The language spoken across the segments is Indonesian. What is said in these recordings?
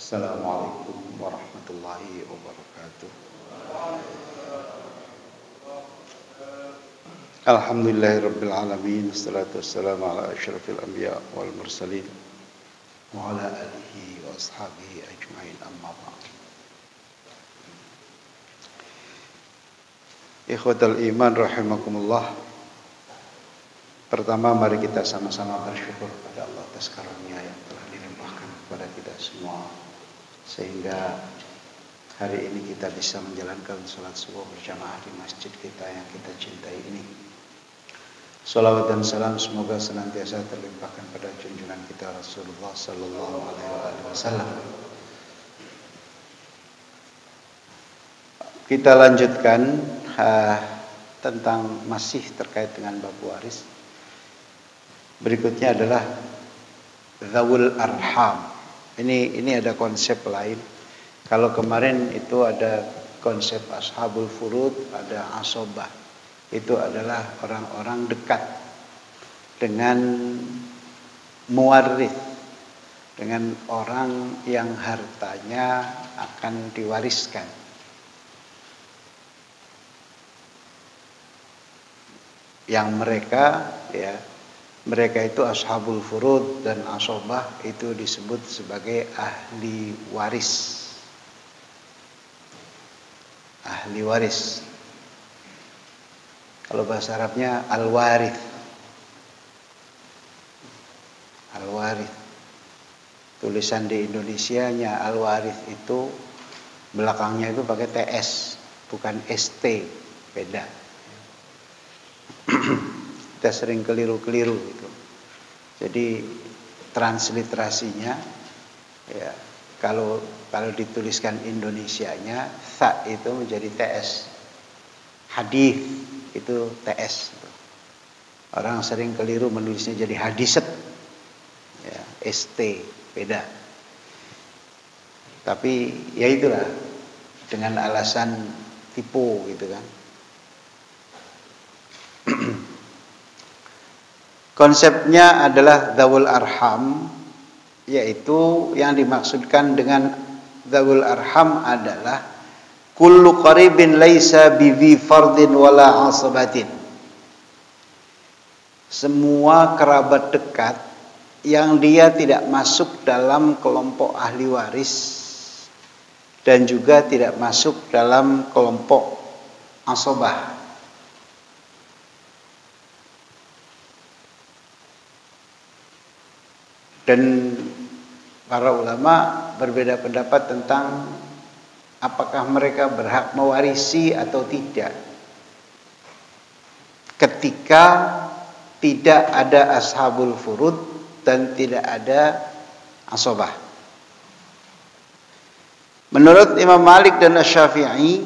Assalamualaikum warahmatullahi wabarakatuh. Alhamdulillahirabbil alamin, wassalatu wassalamu ala asyrafil anbiya wal mursalin wa ala alihi wa ashabihi ajmain, amma ba'd. Ikhwatal iman rahimakumullah. Pertama, mari kita sama-sama bersyukur pada Allah atas karunia yang telah dilimpahkan kepada kita semua, sehingga hari ini kita bisa menjalankan sholat subuh berjamaah di masjid kita yang kita cintai ini. Salawat dan salam semoga senantiasa terlimpahkan pada junjungan kita Rasulullah Sallallahu Alaihi Wasallam. Kita lanjutkan tentang masih terkait dengan bab waris. Berikutnya adalah Zawul Arham. Ini ada konsep lain. Kalau kemarin itu ada konsep Ashabul Furud, ada Asobah. Itu adalah orang-orang dekat dengan muwarith, dengan orang yang hartanya akan diwariskan. Yang mereka itu Ashabul Furud dan Asobah itu disebut sebagai ahli waris. Ahli waris. Kalau bahasa Arabnya al-warith. Al-warith. Tulisan di Indonesianya al-warith itu belakangnya itu pakai TS, bukan ST, beda. Kita sering keliru-keliru gitu. Jadi transliterasinya ya, kalau dituliskan Indonesianya tha itu menjadi TS. Hadis itu TS. Orang sering keliru menulisnya jadi hadiset. Ya, ST beda. Tapi ya itulah, dengan alasan tipu gitu kan. Konsepnya adalah Zawul Arham, yaitu yang dimaksudkan dengan Zawul Arham adalah kullu qaribin laisa bizi fardin wala asabatin. Semua kerabat dekat yang dia tidak masuk dalam kelompok ahli waris dan juga tidak masuk dalam kelompok asabah. Dan para ulama berbeda pendapat tentang apakah mereka berhak mewarisi atau tidak ketika tidak ada ashabul furud dan tidak ada asabah. Menurut Imam Malik dan Asy-Syafi'i,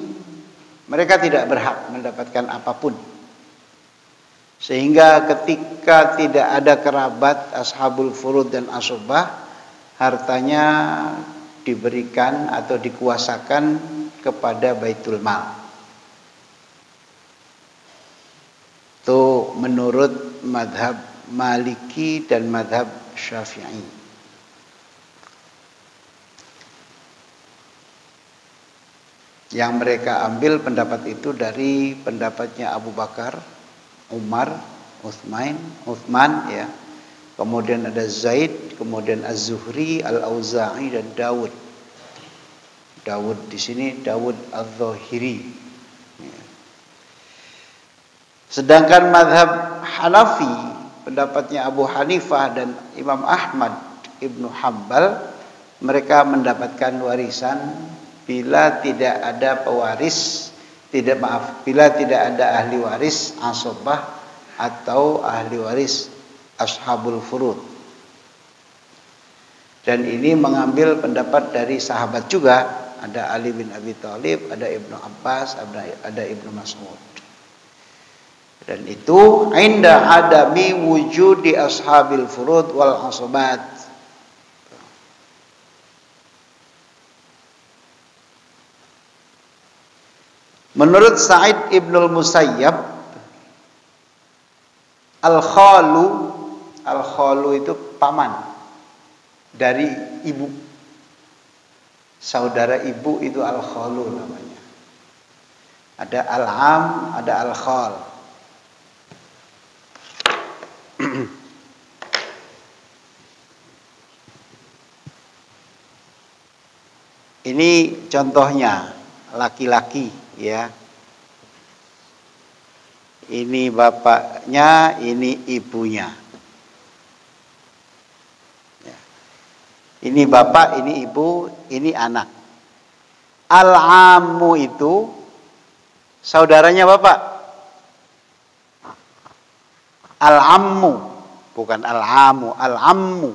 mereka tidak berhak mendapatkan apapun. Sehingga ketika tidak ada kerabat ashabul furud dan asabah, hartanya diberikan atau dikuasakan kepada Baitul Mal. Itu menurut madhab Maliki dan madhab Syafi'i. Yang mereka ambil pendapat itu dari pendapatnya Abu Bakar, Umar, Uthman ya. Kemudian ada Zaid, kemudian Az-Zuhri, Al-Auza'i dan Dawud. Dawud di sini Dawud Az-Zahiri. Ya. Sedangkan mazhab Hanafi, pendapatnya Abu Hanifah dan Imam Ahmad Ibnu Hanbal, mereka mendapatkan warisan bila tidak ada pewaris, bila tidak ada ahli waris asabah atau ahli waris ashabul furud. Dan ini mengambil pendapat dari sahabat juga, ada Ali bin Abi Thalib, ada Ibnu Abbas, ada Ibnu Mas'ud. Dan itu inda adami wujudi ashabil furud wal asabat. Menurut Sa'id Ibnul Musayyab, al-khalu itu paman dari ibu. Saudara ibu itu al-khalu namanya. Ada al-am, ada al-khal. Ini contohnya laki-laki ya. Ini bapaknya, ini ibunya. Ya. Ini bapak, ini ibu, ini anak. Al-ammu itu saudaranya bapak. Al-ammu, bukan al-amu, al-ammu.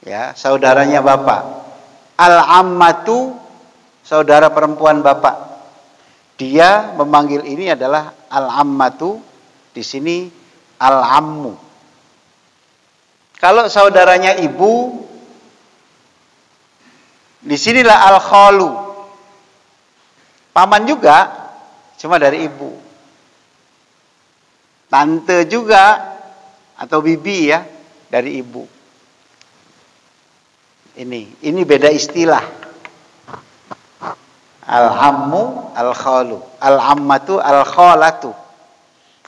Ya, saudaranya bapak. Al-ammatu saudara perempuan bapak. Dia memanggil ini adalah al-ammatu, di sini al-ammu. Kalau saudaranya ibu, di sinilah al-khalu. Paman juga, cuma dari ibu. Tante juga atau bibi ya, dari ibu. Ini beda istilah. Al-ammu, al-khalu, al-ammatu, al-khalatu.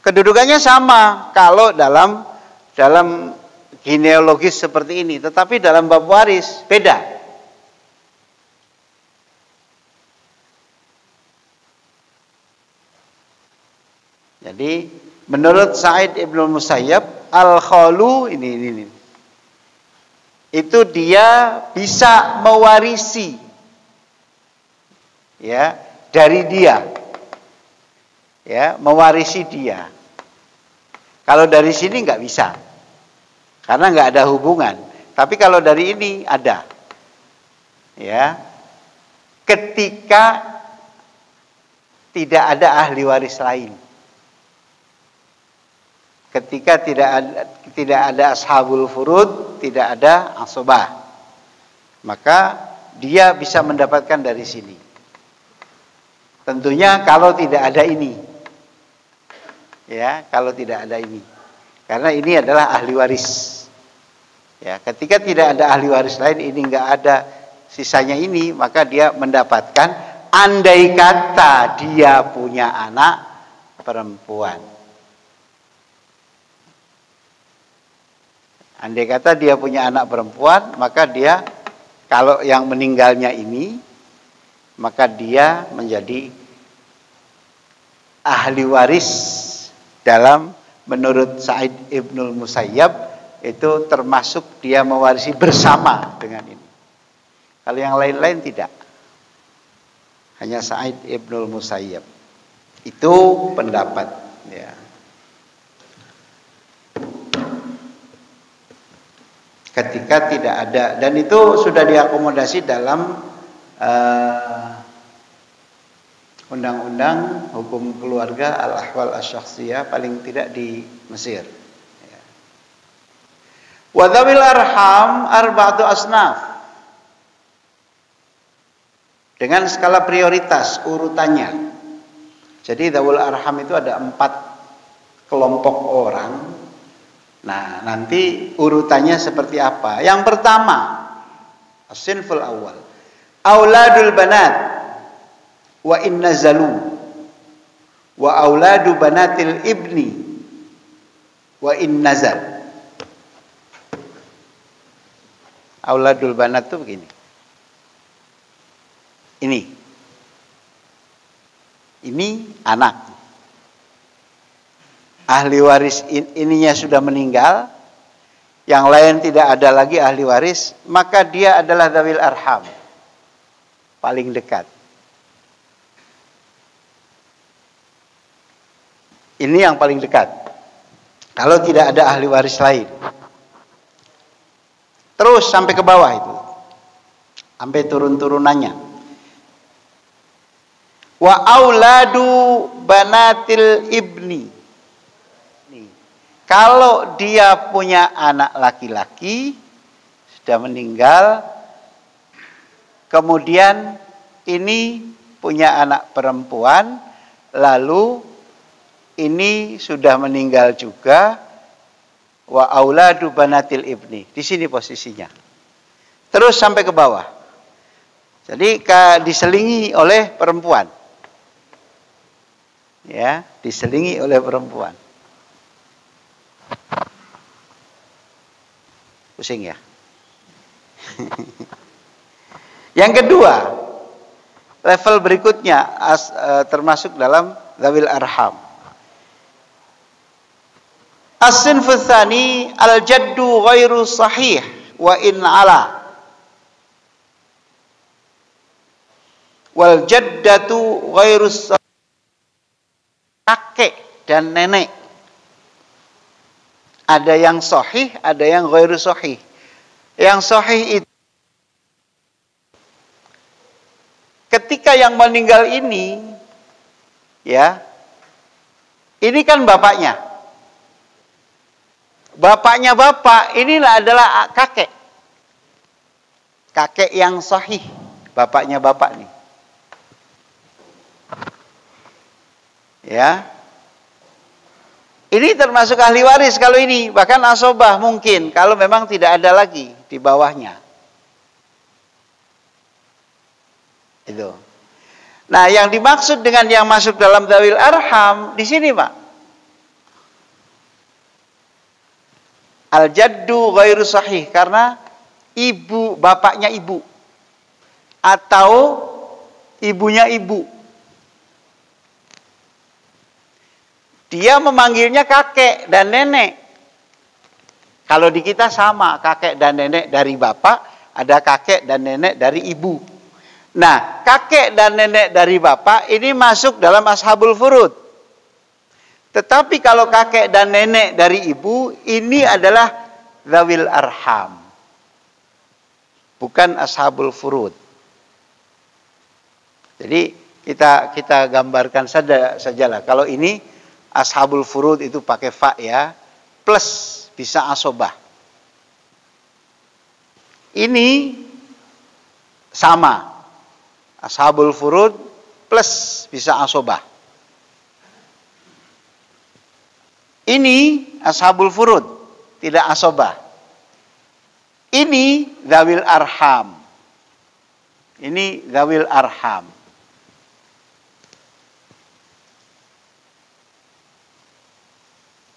Kedudukannya sama kalau dalam genealogis seperti ini, tetapi dalam bab waris beda. Jadi menurut Sa'id Ibnul Musayyab, al-khalu ini itu dia bisa mewarisi ya dari dia, ya mewarisi dia. Kalau dari sini nggak bisa, karena nggak ada hubungan. Tapi kalau dari ini ada, ya. Ketika tidak ada ahli waris lain, ketika tidak ada ashabul furud, tidak ada asabah, maka dia bisa mendapatkan dari sini. Tentunya kalau tidak ada ini, ya, kalau tidak ada ini, karena ini adalah ahli waris. Ya, ketika tidak ada ahli waris lain, ini nggak ada sisanya ini, maka dia mendapatkan. Andai kata dia punya anak perempuan, andai kata dia punya anak perempuan, maka dia, kalau yang meninggalnya ini, maka dia menjadi ahli waris dalam, menurut Sa'id Ibnul Musayyab, itu termasuk dia mewarisi bersama dengan ini. Kalau yang lain-lain tidak. Hanya Sa'id Ibnul Musayyab. Itu pendapat, ya. Ketika tidak ada, dan itu sudah diakomodasi dalam undang-undang hukum keluarga al-ahwal asy-syakhsiyah, paling tidak di Mesir. Wa dzawil arham arba'atu asnaf. Dengan skala prioritas urutannya. Jadi dzawul arham itu ada 4 kelompok orang. Nah, nanti urutannya seperti apa? Yang pertama, as-sinful awal, auladul banat wa in nazalu wa auladu banatil ibni wa in nazal. Auladul banat itu begini. Ini anak. Ahli waris ininya sudah meninggal, yang lain tidak ada lagi ahli waris, maka dia adalah dzawil arham, paling dekat. Ini yang paling dekat. Kalau tidak ada ahli waris lain. Terus sampai ke bawah itu. Sampai turun-turunannya. Wa auladu banatil ibni. Kalau dia punya anak laki-laki, sudah meninggal, kemudian ini punya anak perempuan, lalu ini sudah meninggal juga, wa auladu banatil ibni. Di sini posisinya. Terus sampai ke bawah. Jadi diselingi oleh perempuan. Ya, diselingi oleh perempuan. Pusing ya. Yang kedua, level berikutnya termasuk dalam dzawil arham. As-sinfu tsani al-jaddu ghairu sahih wa in ala. Wal jaddatu ghairu sahih. Kakek dan nenek. Ada yang sahih, ada yang ghairu sahih. Yang sahih itu ketika yang meninggal ini, ya, ini kan bapaknya. Bapaknya bapak, inilah adalah kakek. Kakek yang sahih, bapaknya bapak nih. Ya. Ini termasuk ahli waris kalau ini, bahkan asobah mungkin kalau memang tidak ada lagi di bawahnya. Itu. Nah, yang dimaksud dengan yang masuk dalam dzawil arham di sini, Pak. Al-jaddu ghairu sahih karena ibu, bapaknya ibu atau ibunya ibu. Dia memanggilnya kakek dan nenek. Kalau di kita sama, kakek dan nenek dari bapak, ada kakek dan nenek dari ibu. Nah, kakek dan nenek dari bapak ini masuk dalam ashabul furud. Tetapi kalau kakek dan nenek dari ibu, ini adalah dzawil arham. Bukan ashabul furud. Jadi kita gambarkan sajalah. Kalau ini ashabul furud itu pakai fa ya, plus bisa asobah. Ini sama. Ashabul furud plus bisa asobah. Ini ashabul furud, tidak asobah. Ini dzawil arham. Ini dzawil arham.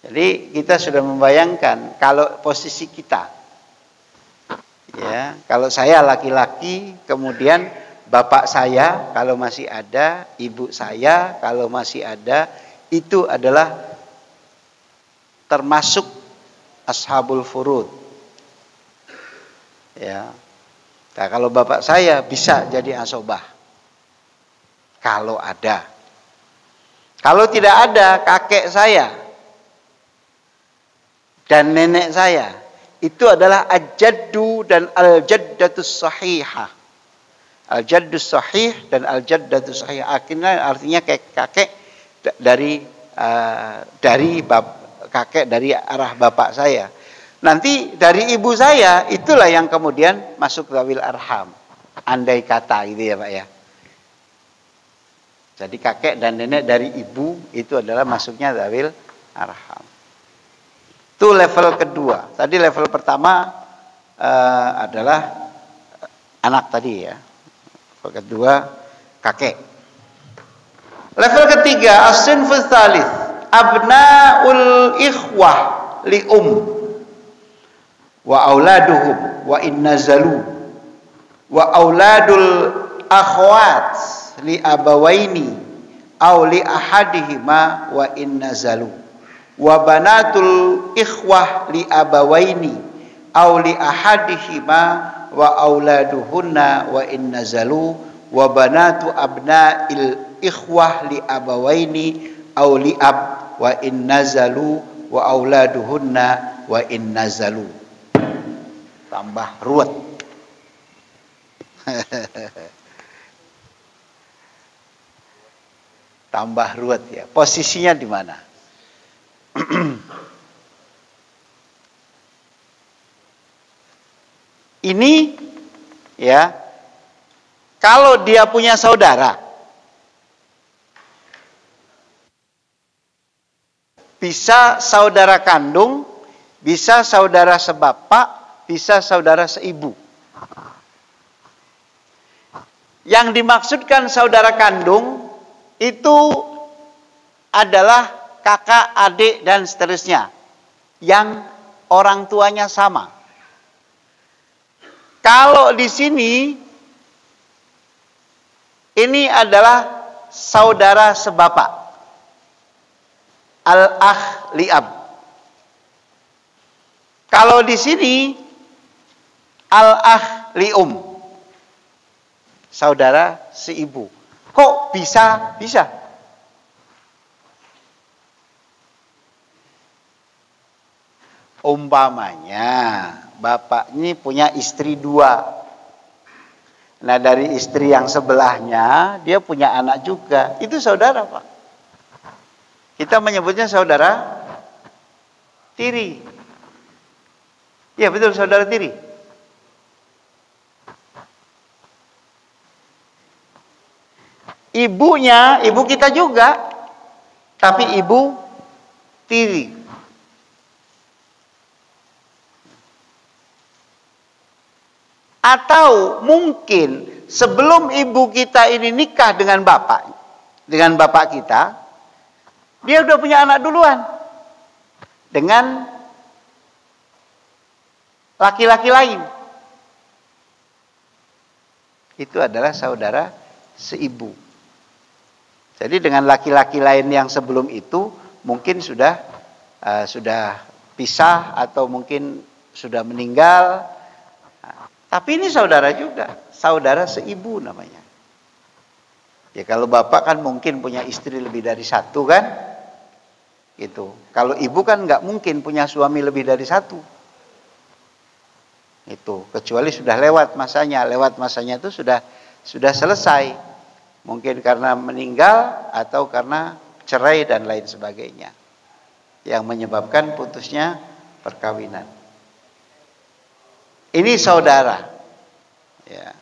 Jadi kita sudah membayangkan kalau posisi kita, ya, kalau saya laki-laki, kemudian bapak saya kalau masih ada, ibu saya kalau masih ada, itu adalah termasuk ashabul furud. Ya, nah, kalau bapak saya bisa jadi asobah, kalau ada. Kalau tidak ada, kakek saya dan nenek saya itu adalah al-jaddu dan al-jaddatus sahihah. Al-jaddus sahih dan al-jaddatus sahihah artinya kakek dari kakek dari arah bapak saya. Nanti dari ibu saya itulah yang kemudian masuk dzawil arham. Andai kata gitu ya, Pak ya. Jadi kakek dan nenek dari ibu itu adalah masuknya dzawil arham. Itu level kedua. Tadi level pertama adalah anak tadi ya. Level kedua kakek. Level ketiga as-sinfus tsalits abnaul ikhwah li wa auladuhum wa in nazalu wa auladul akhwat li abawaini aw li ahadihima wa in nazalu wa banatul ikhwah li abawaini aw li ahadihima wa auladuhunna wa in nazalu wa banatu abna'il ikhwah li abawaini aw li ab wa in nazalu wa auladuhunna wa in nazalu. Tambah ruwet. Tambah ruwet ya. Posisinya di mana? Ini ya, kalau dia punya saudara, bisa saudara kandung, bisa saudara sebapak, bisa saudara seibu. Yang dimaksudkan saudara kandung itu adalah kakak, adik, dan seterusnya yang orang tuanya sama. Kalau di sini ini adalah saudara sebapak, al-akh li'ab. Kalau di sini al-akh li'um, saudara seibu. Kok bisa? Bisa. Umpamanya bapak ini punya istri 2. Nah, dari istri yang sebelahnya dia punya anak juga. Itu saudara, Pak. Kita menyebutnya saudara tiri. Ya, betul, saudara tiri. Ibunya, ibu kita juga, tapi ibu tiri. Atau mungkin sebelum ibu kita ini nikah dengan bapak kita, dia udah punya anak duluan dengan laki-laki lain. Itu adalah saudara seibu. Jadi dengan laki-laki lain yang sebelum itu mungkin sudah pisah atau mungkin sudah meninggal. Tapi ini saudara juga, saudara seibu namanya. Ya kalau bapak kan mungkin punya istri lebih dari 1 kan, gitu. Kalau ibu kan nggak mungkin punya suami lebih dari 1. Itu kecuali sudah lewat masanya itu sudah selesai. Mungkin karena meninggal atau karena cerai dan lain sebagainya, yang menyebabkan putusnya perkawinan. Ini saudara. Ya.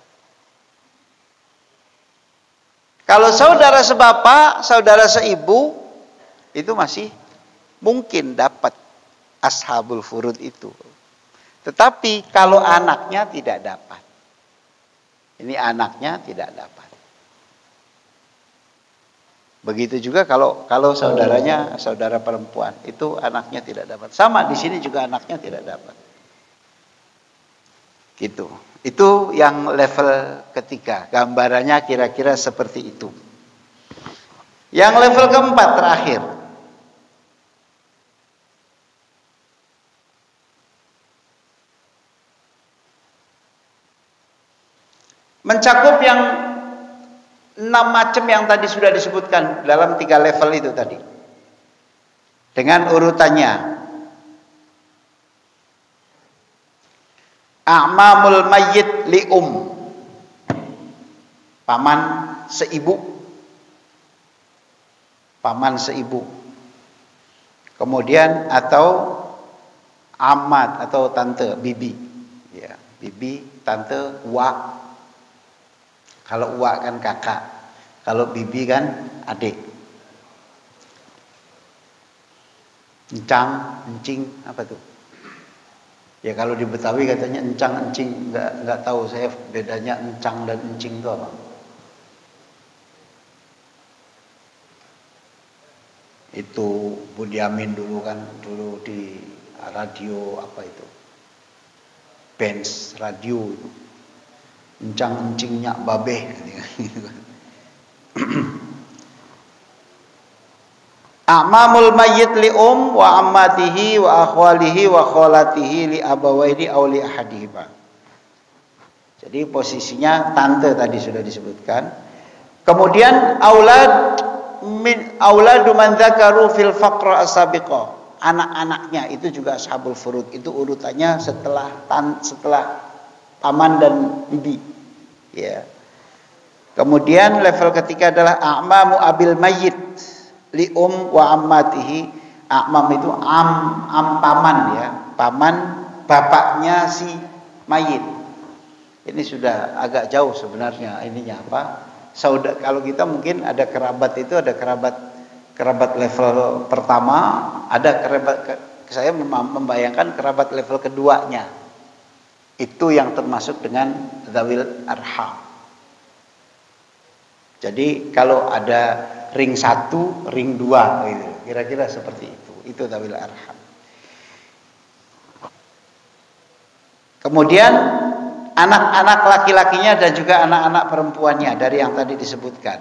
Kalau saudara sebapak, saudara seibu, itu masih mungkin dapat ashabul furud itu. Tetapi kalau anaknya tidak dapat. Ini anaknya tidak dapat. Begitu juga kalau saudaranya, saudara perempuan, itu anaknya tidak dapat. Sama di sini juga anaknya tidak dapat. Gitu. Itu yang level ketiga. Gambarannya kira-kira seperti itu. Yang level keempat terakhir. Mencakup yang 6 macam yang tadi sudah disebutkan dalam 3 level itu tadi. Dengan urutannya. A'mamul mayyit li'um, paman seibu. Paman seibu. Kemudian atau amat atau tante, bibi. Ya, bibi, tante, uak. Kalau uak kan kakak, kalau bibi kan adik. Encang, encing, apa tuh? Ya kalau di Betawi katanya encang, encing, nggak tahu saya bedanya encang dan encing itu apa. Itu Budi Amin dulu kan, dulu di radio apa itu, Benz radio itu, encang encingnya babeh gitu kan. A'mamul mayyit li wa ammatihi wa akhwalihi wa kholatihi li abawaini aw li ahadihima. Jadi posisinya tante tadi sudah disebutkan. Kemudian auladu man dzakaru fil faqra as-sabiqa. Anak-anaknya itu juga ashabul furud. Itu urutannya setelah paman dan bibi. Ya. Kemudian level ketiga adalah a'mamu abil mayyit li wa ammatihi. A'mam itu paman ya, paman bapaknya si mayit. Ini sudah agak jauh sebenarnya ininya apa? Kalau kita mungkin ada kerabat itu ada kerabat level pertama, ada saya membayangkan kerabat level keduanya. Itu yang termasuk dengan dzawil arham. Jadi kalau ada ring 1, ring 2 gitu. Kira-kira seperti itu. Itu dzawil arham. Kemudian anak-anak laki-lakinya dan juga anak-anak perempuannya dari yang tadi disebutkan.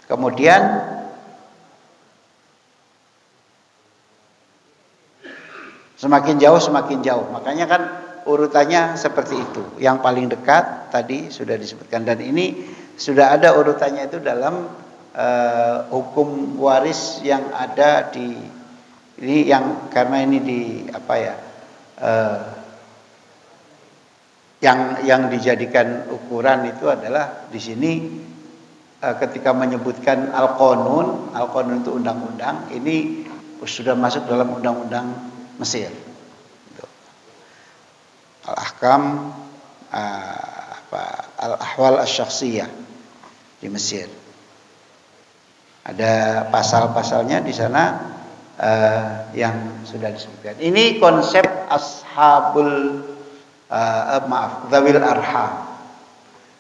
Kemudian semakin jauh. Makanya kan urutannya seperti itu. Yang paling dekat tadi sudah disebutkan, dan ini sudah ada urutannya itu dalam hukum waris yang ada di ini, yang karena ini di apa ya, yang dijadikan ukuran itu adalah di sini ketika menyebutkan al-qanun itu undang-undang, ini sudah masuk dalam undang-undang Mesir. Al-ahkam al-ahwal asy-syakhsiyah di Mesir. Ada pasal-pasalnya di sana yang sudah disebutkan. Ini konsep ashabul dzawil arham.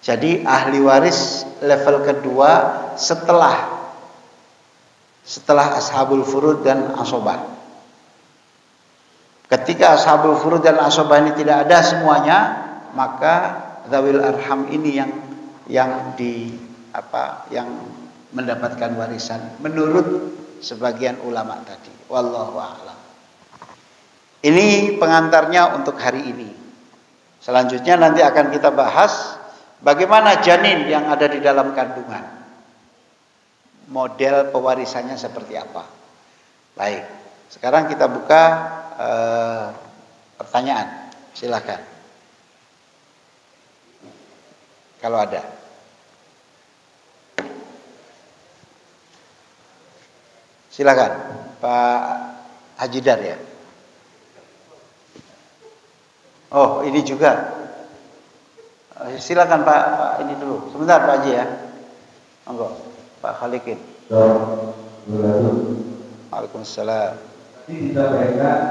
Jadi ahli waris level kedua setelah ashabul furud dan asobah. Ketika ashabul furud dan asobah ini tidak ada semuanya, maka dzawil arham ini yang mendapatkan warisan menurut sebagian ulama tadi. Wallahu a'lam. Ini pengantarnya untuk hari ini. Selanjutnya nanti akan kita bahas bagaimana janin yang ada di dalam kandungan. Model pewarisannya seperti apa. Baik, sekarang kita buka pertanyaan. Silakan. Kalau ada. Silakan, Pak Haji Dar ya. Oh, ini juga. Silakan Pak ini dulu. Sebentar Pak Haji ya. Monggo, Pak Khalikin. Waalaikumsalam. Kita berikan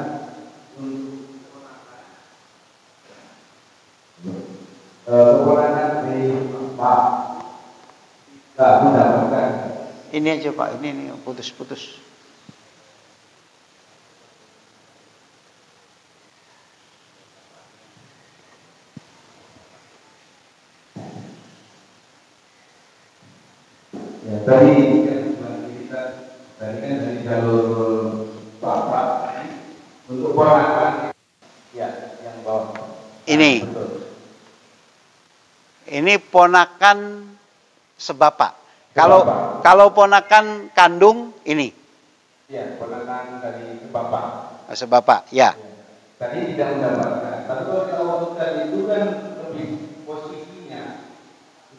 kewenangan dari Pak. Tidak mendapatkan. Ini aja Pak, ini putus-putus. Ya, tadi kita kan dari jalur Bapak untuk ponakan ya yang bawah. Ini. Betul. Ini ponakan sebapak. Kalau ponakan kandung ini. Ya, ponakan dari Bapak. Sebapak, ya. Tadi tidak mendapatkan. Tapi kalau tadi itu kan lebih posisinya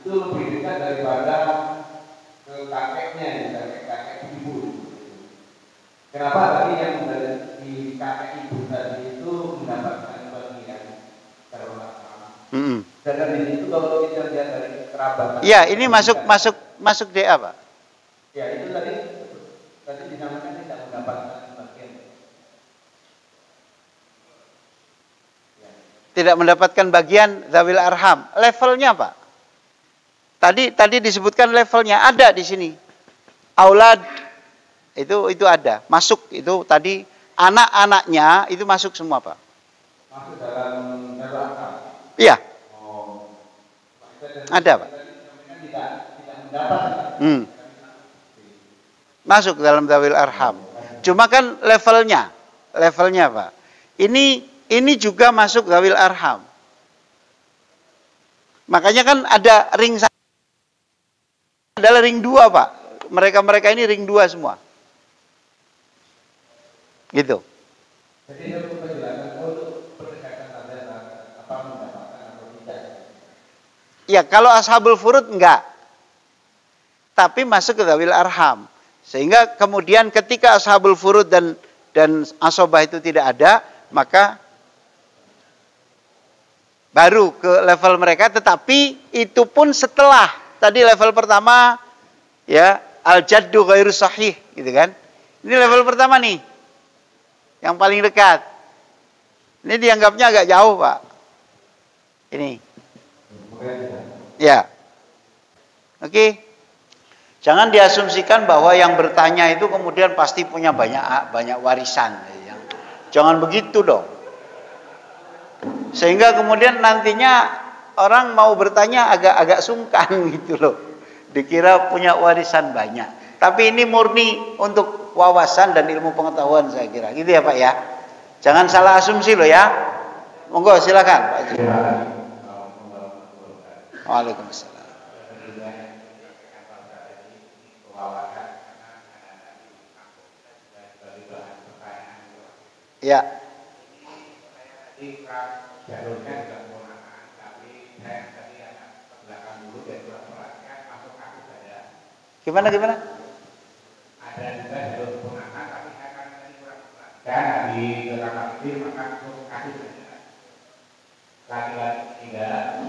itu lebih dekat daripada ke kakeknya, kakek ibu. Kenapa tadi yang di kakek ibu tadi itu mendapatkan bagian terutama? Dan di situ kalau kita lihat dari kerabat. Ya, ini masuk DA Pak. Ya, itu tadi dinamakan tidak mendapatkan bagian. Ya. Tidak mendapatkan bagian dzawil arham. Levelnya Pak. Tadi disebutkan levelnya ada di sini. Aulad itu ada. Masuk itu tadi anak-anaknya itu masuk semua Pak. Masuk dalam neraka. Iya. Oh. Ada Pak. Tidak mendapat. Masuk dalam dzawil arham. Cuma kan levelnya Pak. Ini juga masuk dzawil arham. Makanya kan ada ring adalah ring 2 Pak. Mereka ini ring 2 semua. Gitu. Jadi untuk penjelasan untuk pendekatan ada apa mendapatkan atau tidak. Ya, kalau ashabul furud enggak. Tapi masuk ke dzawil arham. Sehingga kemudian ketika ashabul furud dan asobah itu tidak ada, maka baru ke level mereka, tetapi itu pun setelah tadi level pertama ya al-jaddu ghairu sahih gitu kan. Ini level pertama nih. Yang paling dekat. Ini dianggapnya agak jauh, Pak. Ini. Ya. Oke. Jangan diasumsikan bahwa yang bertanya itu kemudian pasti punya banyak warisan. Jangan begitu dong. Sehingga kemudian nantinya orang mau bertanya agak sungkan gitu loh. Dikira punya warisan banyak. Tapi ini murni untuk wawasan dan ilmu pengetahuan saya kira. Gitu ya Pak ya. Jangan salah asumsi loh ya. Monggo silakan Pak Haji. Waalaikumsalam. Ya. Gimana? Ada juga jalur keponakan, tapi saya kan tadi kurang di belakang kecil maka kasih saja. Laki-laki tidak.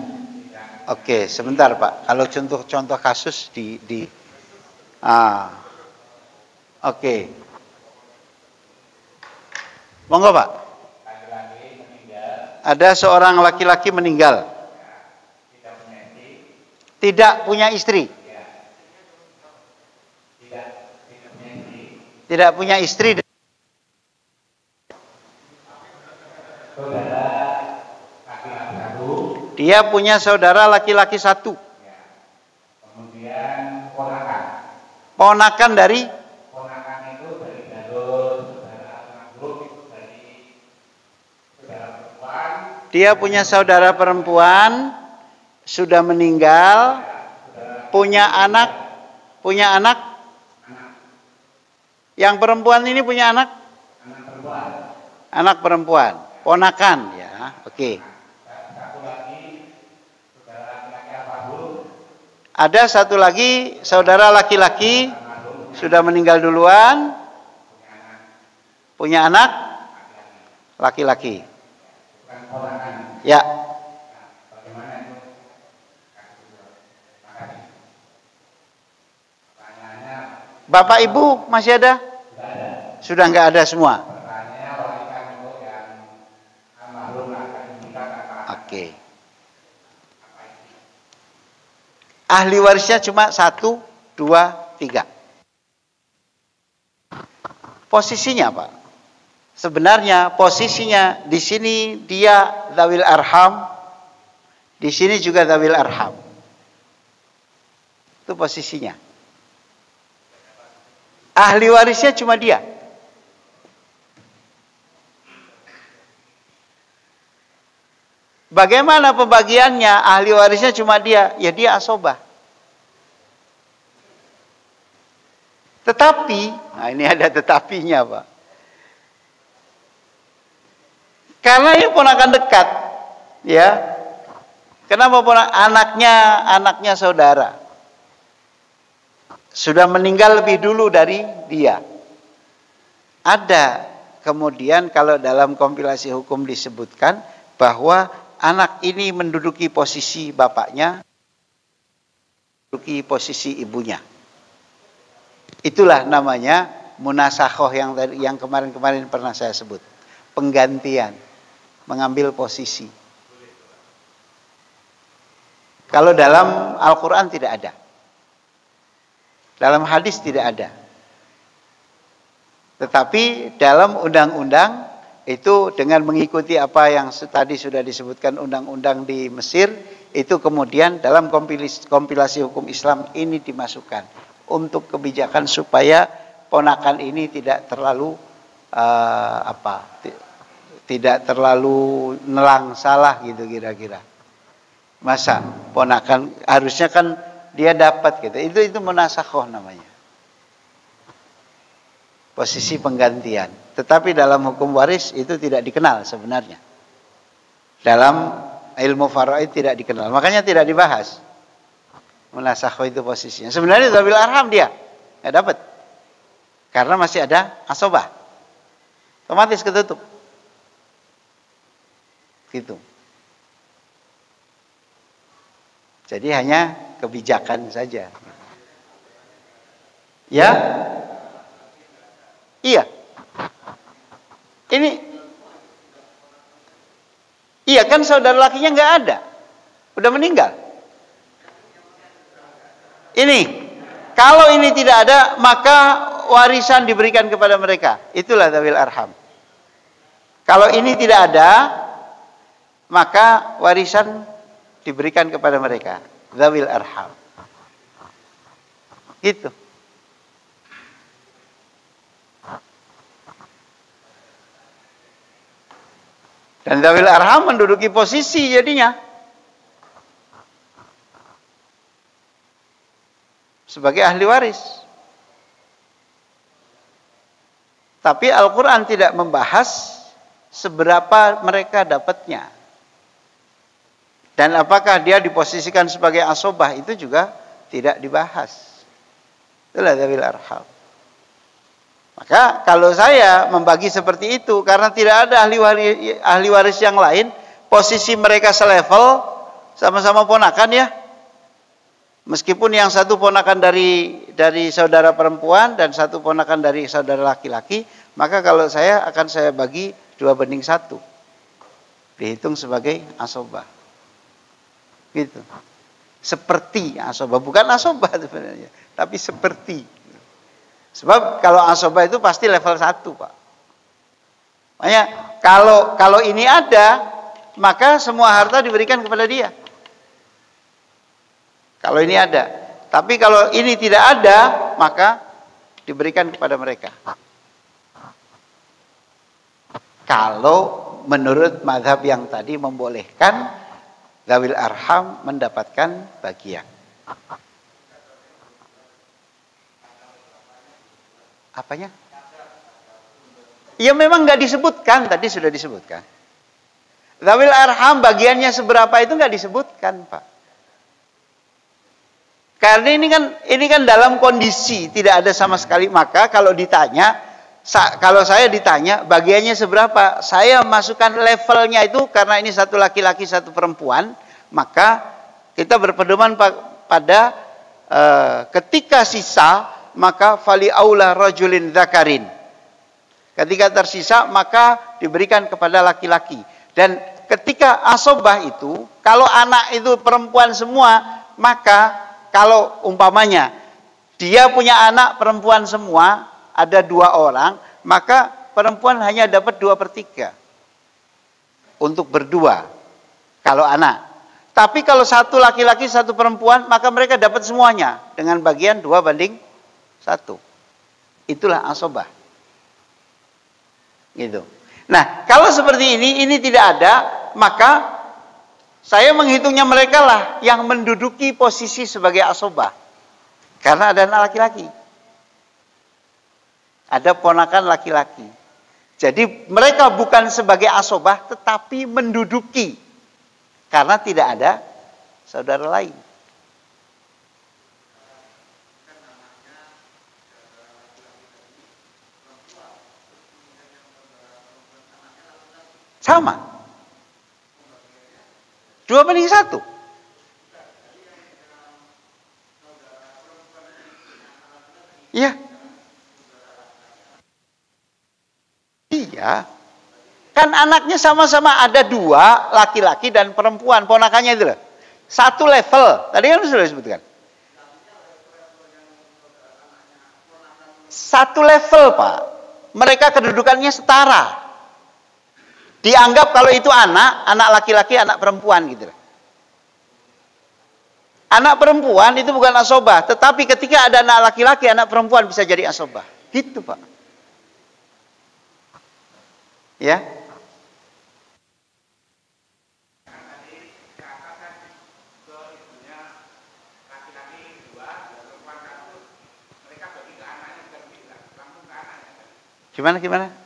Oke, sebentar Pak. Kalau contoh kasus oke. Monggo Pak. Laki-laki meninggal. Ada seorang laki-laki meninggal. Tidak punya istri. Tidak punya istri. Saudara laki-laki satu. Dia punya saudara laki-laki satu. Kemudian ponakan. Ponakan dari? Ponakan itu dari jalur saudara anak grup itu dari saudara perempuan. Dia punya saudara perempuan sudah meninggal. Punya anak. Yang perempuan ini punya anak? Anak perempuan. Ponakan ya. Oke. Satu lagi saudara laki-laki almarhum. Ada satu lagi saudara laki-laki sudah meninggal duluan. Punya anak laki-laki. Ya. Bagaimana itu? Bapak Ibu masih ada? Sudah nggak ada semua. Oke. Ahli warisnya cuma 1, 2, 3. Posisinya Pak. Sebenarnya posisinya di sini dia dzawil arham, di sini juga dzawil arham. Itu posisinya. Ahli warisnya cuma dia. Bagaimana pembagiannya? Ahli warisnya cuma dia. Ya dia asobah. Tetapi, nah ini ada tetapinya Pak. Karena ini ponakan dekat, ya. Kenapa anaknya saudara? Sudah meninggal lebih dulu dari dia. Ada kemudian kalau dalam kompilasi hukum disebutkan bahwa anak ini menduduki posisi bapaknya, menduduki posisi ibunya. Itulah namanya munasakhoh yang kemarin-kemarin pernah saya sebut. Penggantian, mengambil posisi. Kalau dalam Al-Quran tidak ada. Dalam hadis tidak ada. Tetapi dalam undang-undang itu dengan mengikuti apa yang tadi sudah disebutkan undang-undang di Mesir, itu kemudian dalam kompilasi hukum Islam ini dimasukkan untuk kebijakan supaya ponakan ini tidak terlalu tidak terlalu nelang salah gitu kira-kira. Masa ponakan harusnya kan dia dapat gitu. Itu munasakhoh namanya. Posisi penggantian. Tetapi dalam hukum waris itu tidak dikenal sebenarnya. Dalam ilmu faraid tidak dikenal. Makanya tidak dibahas. Munasakhoh itu posisinya. Sebenarnya dzawil arham dia nggak dapat. Karena masih ada asobah. Otomatis ketutup. Gitu. Jadi hanya kebijakan saja. Ya? Iya. Iya kan saudara lakinya nggak ada. Udah meninggal. Ini kalau ini tidak ada, maka warisan diberikan kepada mereka. Itulah dzawil arham. Kalau ini tidak ada, maka warisan diberikan kepada mereka. Dzawil arham. Gitu. Dan dzawil arham menduduki posisi jadinya sebagai ahli waris. Tapi Al-Quran tidak membahas seberapa mereka dapatnya. Dan apakah dia diposisikan sebagai asobah, itu juga tidak dibahas. Itulah dzawil arham. Maka kalau saya membagi seperti itu, karena tidak ada ahli waris yang lain, posisi mereka selevel, sama-sama ponakan ya. Meskipun yang satu ponakan dari saudara perempuan dan satu ponakan dari saudara laki-laki, maka kalau saya bagi 2:1. Dihitung sebagai asobah. Gitu. Seperti asobah, bukan asobah sebenarnya, tapi seperti. Sebab kalau asobah itu pasti level 1, Pak. Makanya kalau ini ada, maka semua harta diberikan kepada dia. Kalau ini ada. Tapi kalau ini tidak ada, maka diberikan kepada mereka. Kalau menurut mazhab yang tadi membolehkan dzawil arham mendapatkan bagian. Apanya? Ya memang nggak disebutkan, tadi sudah disebutkan. Dzawil arham bagiannya seberapa itu nggak disebutkan, Pak. Karena ini kan dalam kondisi tidak ada sama sekali, maka kalau saya ditanya bagiannya seberapa, saya masukkan levelnya itu karena ini satu laki-laki satu perempuan, maka kita berpedoman pada ketika sisa, maka fali aula rajulin dzakarin. Ketika tersisa maka diberikan kepada laki-laki. Dan ketika asobah itu, kalau anak itu perempuan semua, maka kalau umpamanya dia punya anak perempuan semua, ada 2 orang, maka perempuan hanya dapat 2/3 untuk berdua kalau anak. Tapi kalau satu laki-laki satu perempuan, maka mereka dapat semuanya dengan bagian 2:1. Itulah asobah. Gitu. Nah, kalau seperti ini tidak ada, maka saya menghitungnya mereka lah yang menduduki posisi sebagai asobah. Karena ada anak laki-laki. Ada ponakan laki-laki. Jadi mereka bukan sebagai asobah, tetapi menduduki. Karena tidak ada saudara lain. Sama. 2:1. Iya. Iya. Kan anaknya sama-sama ada 2, laki-laki dan perempuan, ponakannya itu loh. Satu level. Tadi kan sudah disebutkan. Satu level, Pak. Mereka kedudukannya setara. Dianggap kalau itu anak laki-laki, anak perempuan gitu. Anak perempuan itu bukan asobah, tetapi ketika ada anak laki-laki, anak perempuan bisa jadi asobah. Gitu, Pak. Ya. Gimana?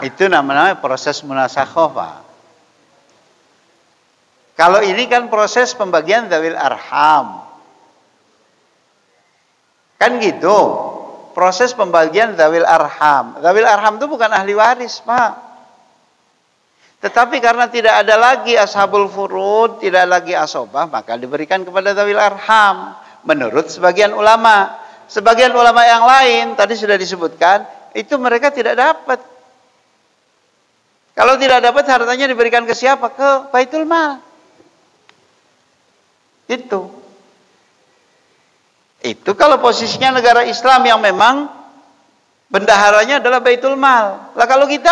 Itu namanya proses munasakhoh, Pak. Kalau ini kan proses pembagian dzawil arham. Kan gitu. Proses pembagian dzawil arham. Dzawil arham itu bukan ahli waris, Pak. Tetapi karena tidak ada lagi ashabul furud, tidak lagi asobah, maka diberikan kepada dzawil arham. Menurut sebagian ulama. Sebagian ulama yang lain, tadi sudah disebutkan, itu mereka tidak dapat. Kalau tidak dapat, hartanya diberikan ke siapa? Ke Baitul Mal. Itu kalau posisinya negara Islam yang memang bendaharanya adalah Baitul Mal. Lah kalau kita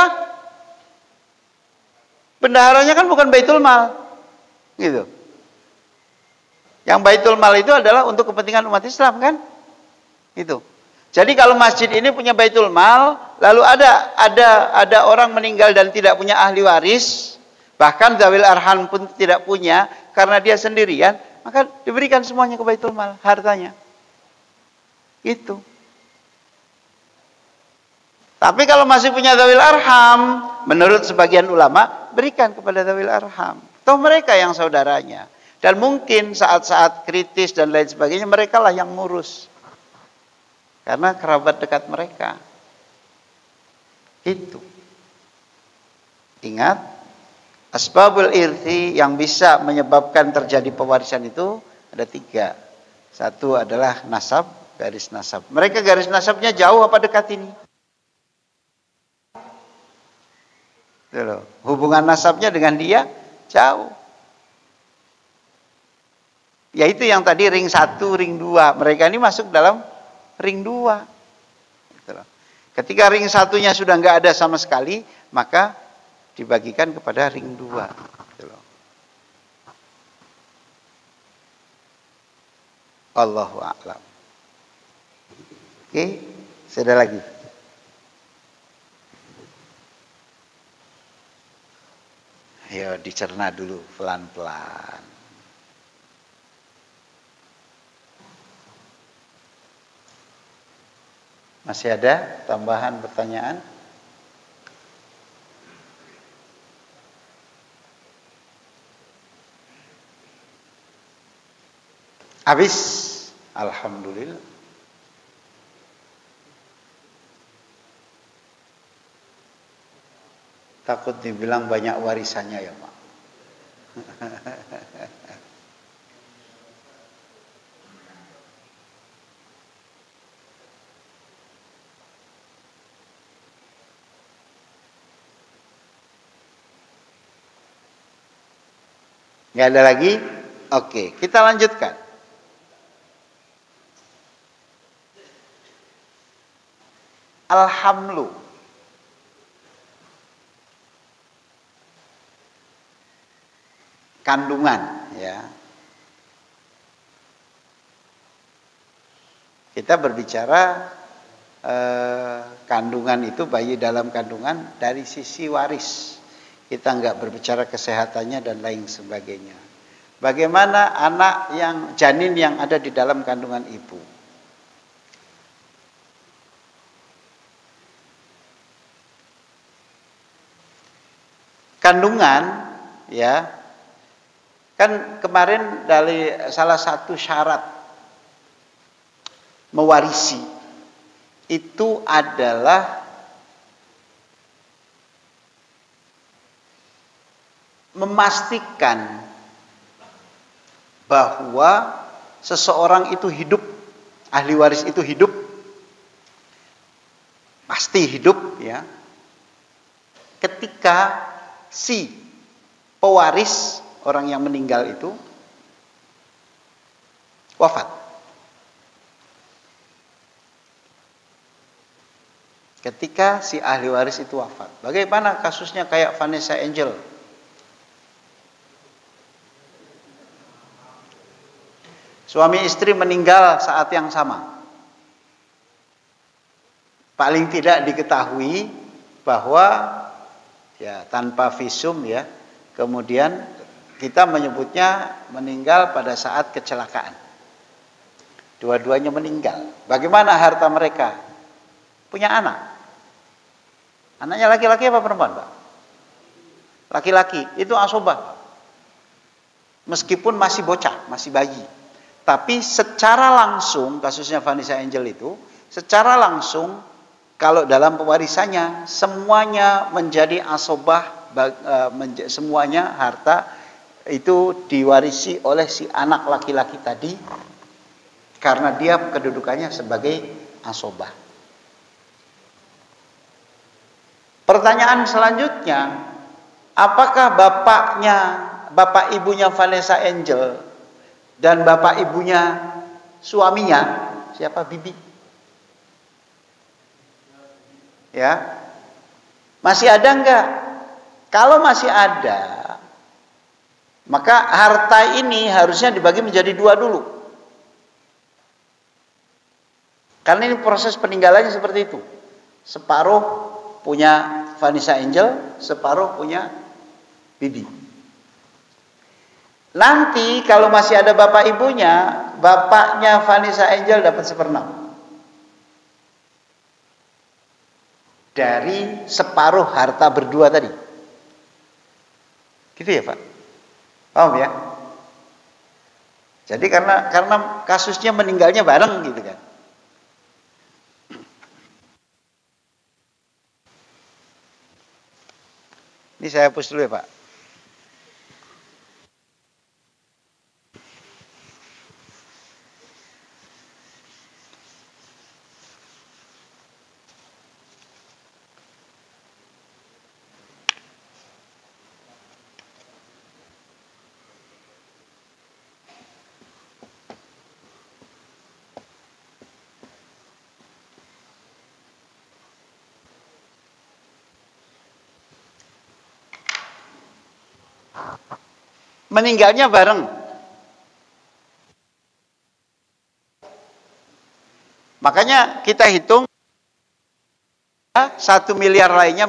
bendaharanya kan bukan Baitul Mal. Gitu. Yang Baitul Mal itu adalah untuk kepentingan umat Islam kan? Itu. Jadi kalau masjid ini punya Baitul Mal, lalu ada orang meninggal dan tidak punya ahli waris, bahkan Zawil Arham pun tidak punya karena dia sendirian, maka diberikan semuanya ke Baitul Mal, hartanya. Itu. Tapi kalau masih punya Zawil Arham, menurut sebagian ulama, berikan kepada Zawil Arham. Toh mereka yang saudaranya. Dan mungkin saat-saat kritis dan lain sebagainya, mereka lah yang ngurus. Karena kerabat dekat mereka. Itu. Ingat, asbabul irthi yang bisa menyebabkan terjadi pewarisan itu ada 3. Satu adalah nasab, garis nasab. Mereka garis nasabnya jauh apa dekat ini? Hubungan nasabnya dengan dia jauh. Yaitu yang tadi ring 1, ring 2. Mereka ini masuk dalam ring 2. Ketika ring 1-nya sudah nggak ada sama sekali, maka dibagikan kepada ring 2. Allahu a'lam. Oke, sudah lagi. Ayo dicerna dulu pelan-pelan. Masih ada tambahan pertanyaan? Habis? Alhamdulillah. Takut dibilang banyak warisannya ya, Pak. Nggak ada lagi? Oke, kita lanjutkan. Alhamdulillah. Kandungan, ya. Kita berbicara kandungan itu, bayi dalam kandungan dari sisi waris. Kita nggak berbicara kesehatannya dan lain sebagainya. Bagaimana anak yang janin yang ada di dalam kandungan ibu? Kandungan, ya, kan kemarin dari salah satu syarat mewarisi itu adalah memastikan bahwa seseorang itu hidup, ahli waris itu hidup, pasti hidup, ya, ketika si pewaris orang yang meninggal itu wafat. Ketika si ahli waris itu wafat. Bagaimana kasusnya kayak Vanessa Angel? Suami istri meninggal saat yang sama. Paling tidak diketahui bahwa ya tanpa visum, ya. Kemudian kita menyebutnya meninggal pada saat kecelakaan. Dua-duanya meninggal. Bagaimana harta mereka? Punya anak. Anaknya laki-laki apa perempuan, Pak? Laki-laki. Itu asobah. Meskipun masih bocah, masih bayi. Tapi secara langsung, kasusnya Vanessa Angel itu, secara langsung kalau dalam pewarisannya semuanya menjadi asobah, semuanya harta itu diwarisi oleh si anak laki-laki tadi karena dia kedudukannya sebagai asobah. Pertanyaan selanjutnya, apakah bapak ibunya Vanessa Angel dan bapak ibunya suaminya siapa, Bibi? Ya. Masih ada enggak? Kalau masih ada, maka harta ini harusnya dibagi menjadi dua dulu. Karena ini proses peninggalannya seperti itu. Separuh punya Vanessa Angel, separuh punya Bibi. Nanti kalau masih ada bapak ibunya, bapaknya Vanessa Angel dapat 1/6 dari separuh harta berdua tadi. Gitu ya Pak? Paham ya? Jadi karena kasusnya meninggalnya bareng gitu kan. Ini saya hapus dulu ya Pak. Meninggalnya bareng. Makanya kita hitung 1 miliar lainnya,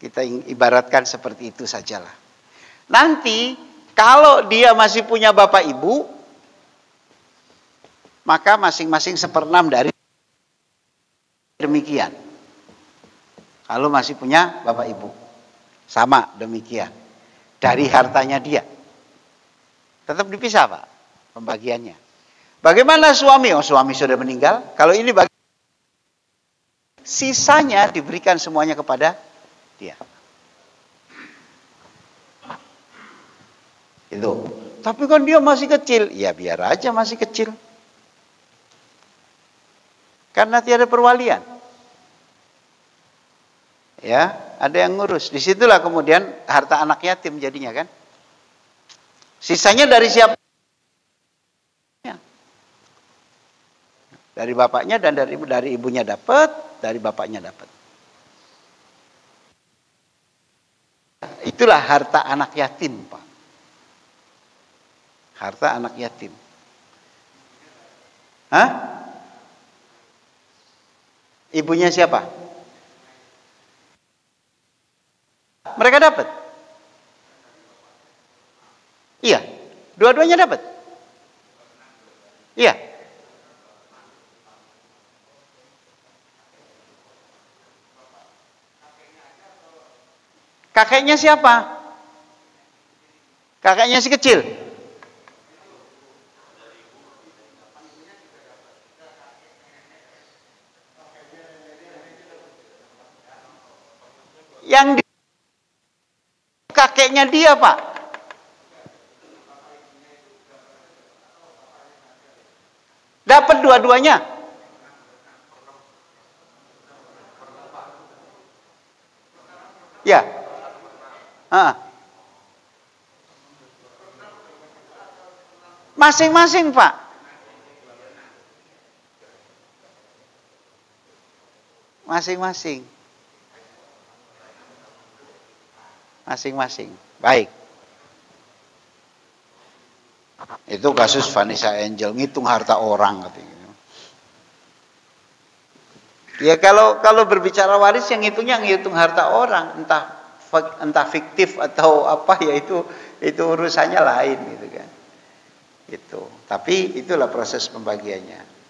kita ibaratkan seperti itu sajalah. Nanti kalau dia masih punya bapak ibu, maka masing-masing 1/6 dari demikian. Kalau masih punya bapak ibu, sama demikian. Dari hartanya dia. Tetap dipisah Pak, pembagiannya. Bagaimana suami? Oh suami sudah meninggal. Kalau ini sisanya diberikan semuanya kepada dia. Itu. Tapi kan dia masih kecil. Ya biar aja masih kecil. Karena tiada perwalian. Ya, ada yang ngurus. Disitulah kemudian harta anak yatim jadinya kan. Sisanya dari siapa? Dari bapaknya dan dari ibunya dapat, dari bapaknya dapat. Itulah harta anak yatim, Pak. Harta anak yatim. Hah? Ibunya siapa? Mereka dapat. Iya, dua-duanya dapat. Iya. Kakeknya siapa? Kakeknya si kecil. Yang kakeknya dia, Pak. Dapat dua-duanya. Ya. Masing-masing, Pak. Masing-masing. Masing-masing. Baik. Itu kasus Vanessa Angel, ngitung harta orang katanya. Ya kalau berbicara waris yang ngitung harta orang, entah fiktif atau apa ya itu urusannya lain gitu kan. Itu. Tapi itulah proses pembagiannya.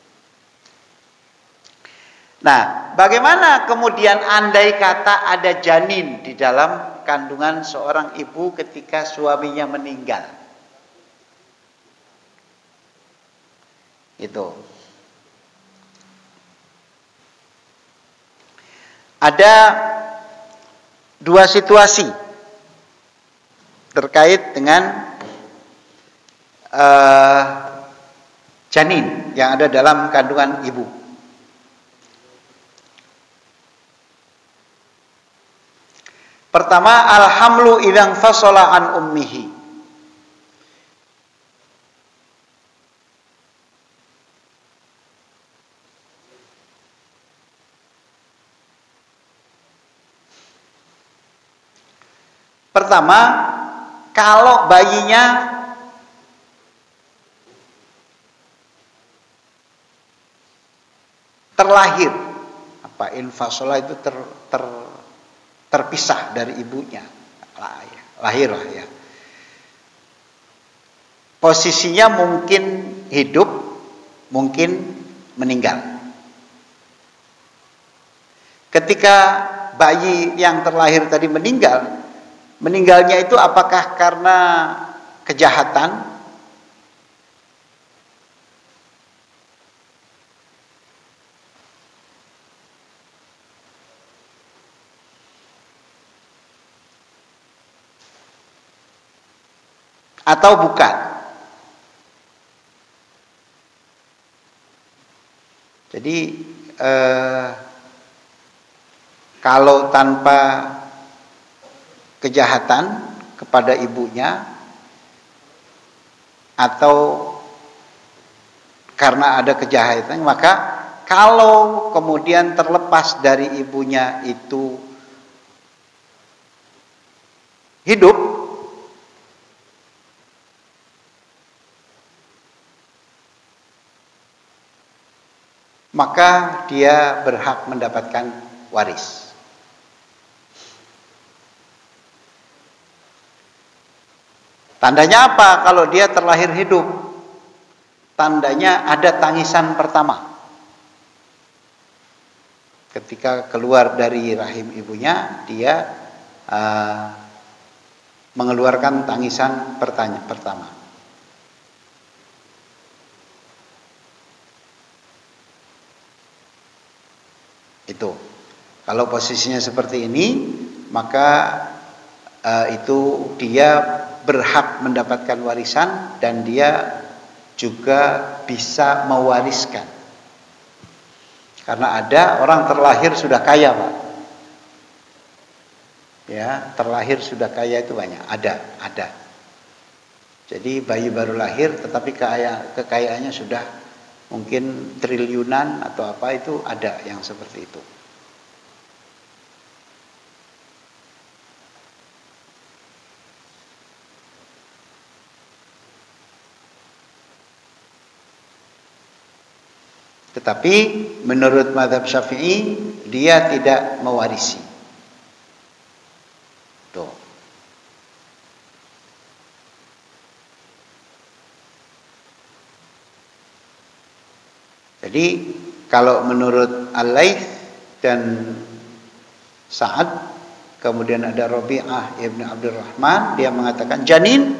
Nah, bagaimana kemudian andai kata ada janin di dalam kandungan seorang ibu ketika suaminya meninggal? Itu. Ada dua situasi terkait dengan janin yang ada dalam kandungan ibu. Pertama, alhamlu idzan fasala an ummihi. Pertama, kalau bayinya terlahir, infasola itu terpisah dari ibunya, lahir lah ya. Posisinya mungkin hidup, mungkin meninggal. Ketika bayi yang terlahir tadi meninggal, meninggalnya itu apakah karena kejahatan atau bukan? Jadi kalau tanpa kejahatan kepada ibunya atau karena ada kejahatan, maka kalau kemudian terlepas dari ibunya itu hidup, maka dia berhak mendapatkan waris. Tandanya apa kalau dia terlahir hidup? Tandanya ada tangisan pertama. Ketika keluar dari rahim ibunya, dia mengeluarkan tangisan pertama. Itu. Kalau posisinya seperti ini, maka itu dia berhak mendapatkan warisan dan dia juga bisa mewariskan. Karena ada orang terlahir sudah kaya, Pak. Ya, terlahir sudah kaya itu banyak, ada. Jadi bayi baru lahir tetapi kekayaannya sudah mungkin triliunan atau apa, itu ada yang seperti itu. Tetapi menurut mazhab Syafi'i dia tidak mewarisi. Tuh. Jadi kalau menurut Al-Laits dan Sa'ad, kemudian ada Rabi'ah Ibn Abdurrahman, dia mengatakan janin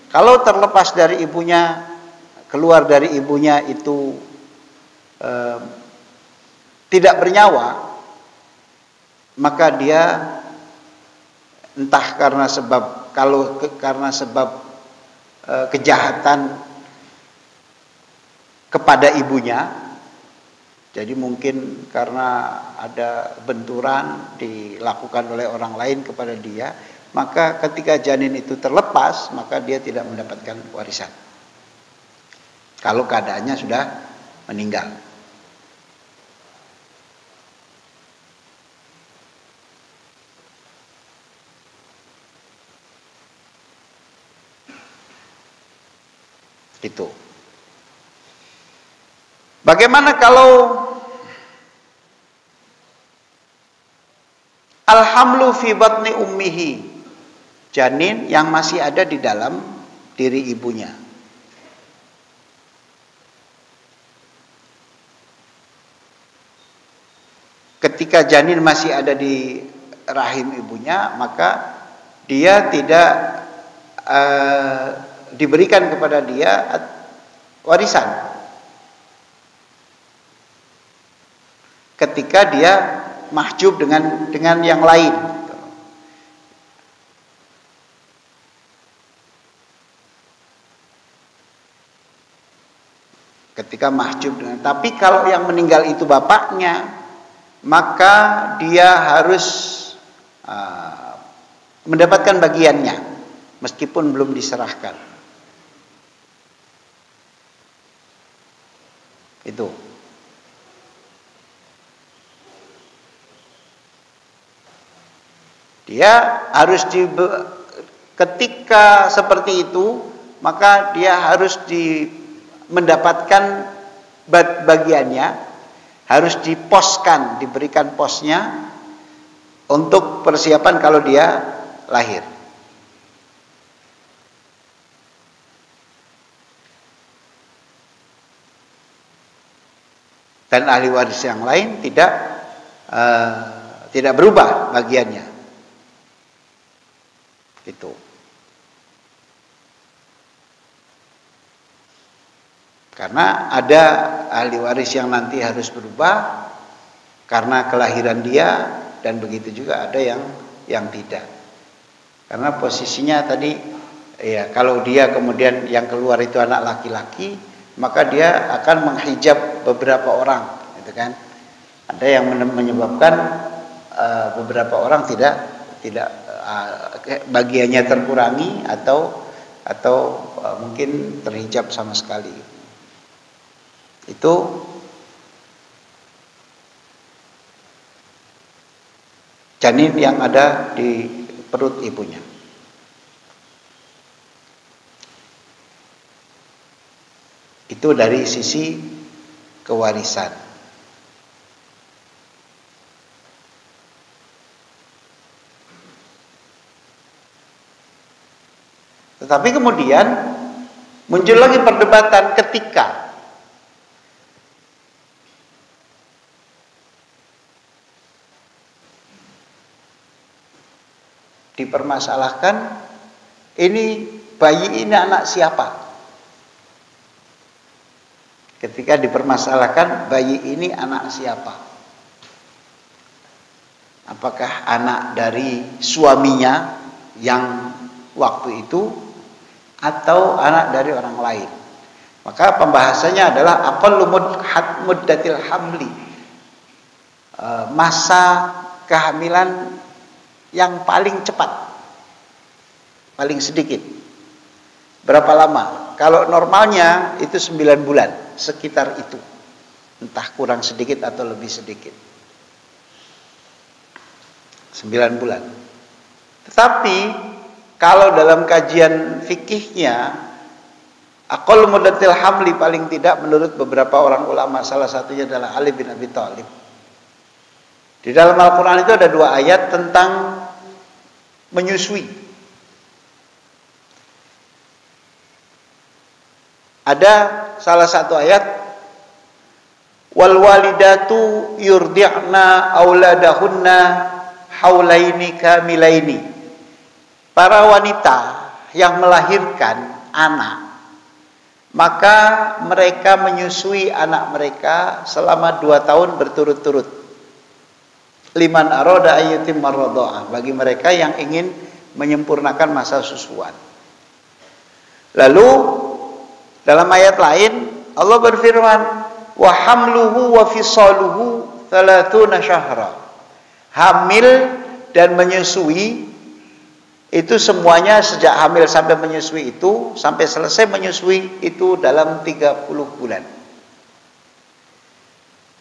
kalau terlepas dari ibunya, keluar dari ibunya itu tidak bernyawa, maka dia entah karena sebab kejahatan kepada ibunya, jadi mungkin karena ada benturan dilakukan oleh orang lain kepada dia, maka ketika janin itu terlepas, maka dia tidak mendapatkan warisan kalau keadaannya sudah meninggal. Itu. Bagaimana kalau alhamlu fi batni ummihi, janin yang masih ada di dalam diri ibunya? Ketika janin masih ada di rahim ibunya, maka dia tidak diberikan kepada dia warisan. Ketika dia mahjub dengan yang lain. Ketika mahjub dengan, tapi kalau yang meninggal itu bapaknya, maka dia harus mendapatkan bagiannya meskipun belum diserahkan. Itu. Dia harus ketika seperti itu, maka dia harus mendapatkan bagiannya, harus diposkan, diberikan posnya untuk persiapan kalau dia lahir. Dan ahli waris yang lain tidak berubah bagiannya. Itu. Karena ada ahli waris yang nanti harus berubah karena kelahiran dia, dan begitu juga ada yang tidak. Karena posisinya tadi ya, kalau dia kemudian yang keluar itu anak laki-laki, maka dia akan menghijab beberapa orang, gitu kan? Ada yang menyebabkan beberapa orang tidak bagiannya terkurangi atau mungkin terhijab sama sekali. Itu janin yang ada di perut ibunya. Itu dari sisi kewarisan. Tetapi kemudian muncul lagi perdebatan ketika dipermasalahkan ini bayi ini anak siapa. Ketika dipermasalahkan bayi ini anak siapa. Apakah anak dari suaminya yang waktu itu atau anak dari orang lain? Maka pembahasannya adalah aqallu muddatil hamli, masa kehamilan yang paling cepat, paling sedikit. Berapa lama? Kalau normalnya itu 9 bulan, sekitar itu. Entah kurang sedikit atau lebih sedikit. 9 bulan. Tetapi kalau dalam kajian fikihnya, aqallu muddatil hamli paling tidak menurut beberapa orang ulama, salah satunya adalah Ali bin Abi Thalib. Di dalam Al-Quran itu ada 2 ayat tentang menyusui. Ada salah satu ayat, wal walidatu yurdi'na auladahunna haulaini kamilaini. Para wanita yang melahirkan anak, maka mereka menyusui anak mereka selama 2 tahun berturut-turut. Liman arada ayyutim marradha'ah, bagi mereka yang ingin menyempurnakan masa susuan. Lalu dalam ayat lain Allah berfirman, wa hamluhu wa fisaluhu 30 syahra. Hamil dan menyusui itu semuanya sejak hamil sampai menyusui itu, sampai selesai menyusui itu dalam 30 bulan.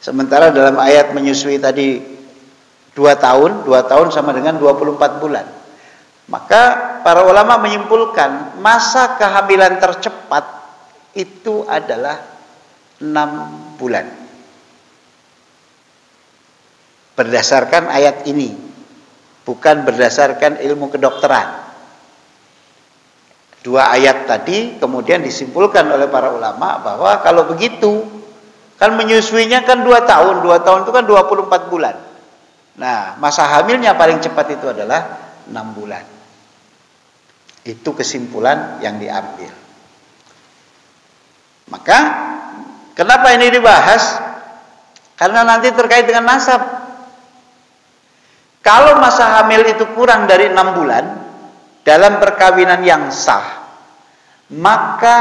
Sementara dalam ayat menyusui tadi 2 tahun sama dengan 24 bulan. Maka para ulama menyimpulkan masa kehamilan tercepat itu adalah 6 bulan. Berdasarkan ayat ini, bukan berdasarkan ilmu kedokteran. 2 ayat tadi kemudian disimpulkan oleh para ulama bahwa kalau begitu, kan menyusuinya kan 2 tahun. 2 tahun itu kan 24 bulan. Nah, masa hamilnya paling cepat itu adalah 6 bulan. Itu kesimpulan yang diambil. Maka, kenapa ini dibahas? Karena nanti terkait dengan nasab. Kalau masa hamil itu kurang dari 6 bulan dalam perkawinan yang sah, maka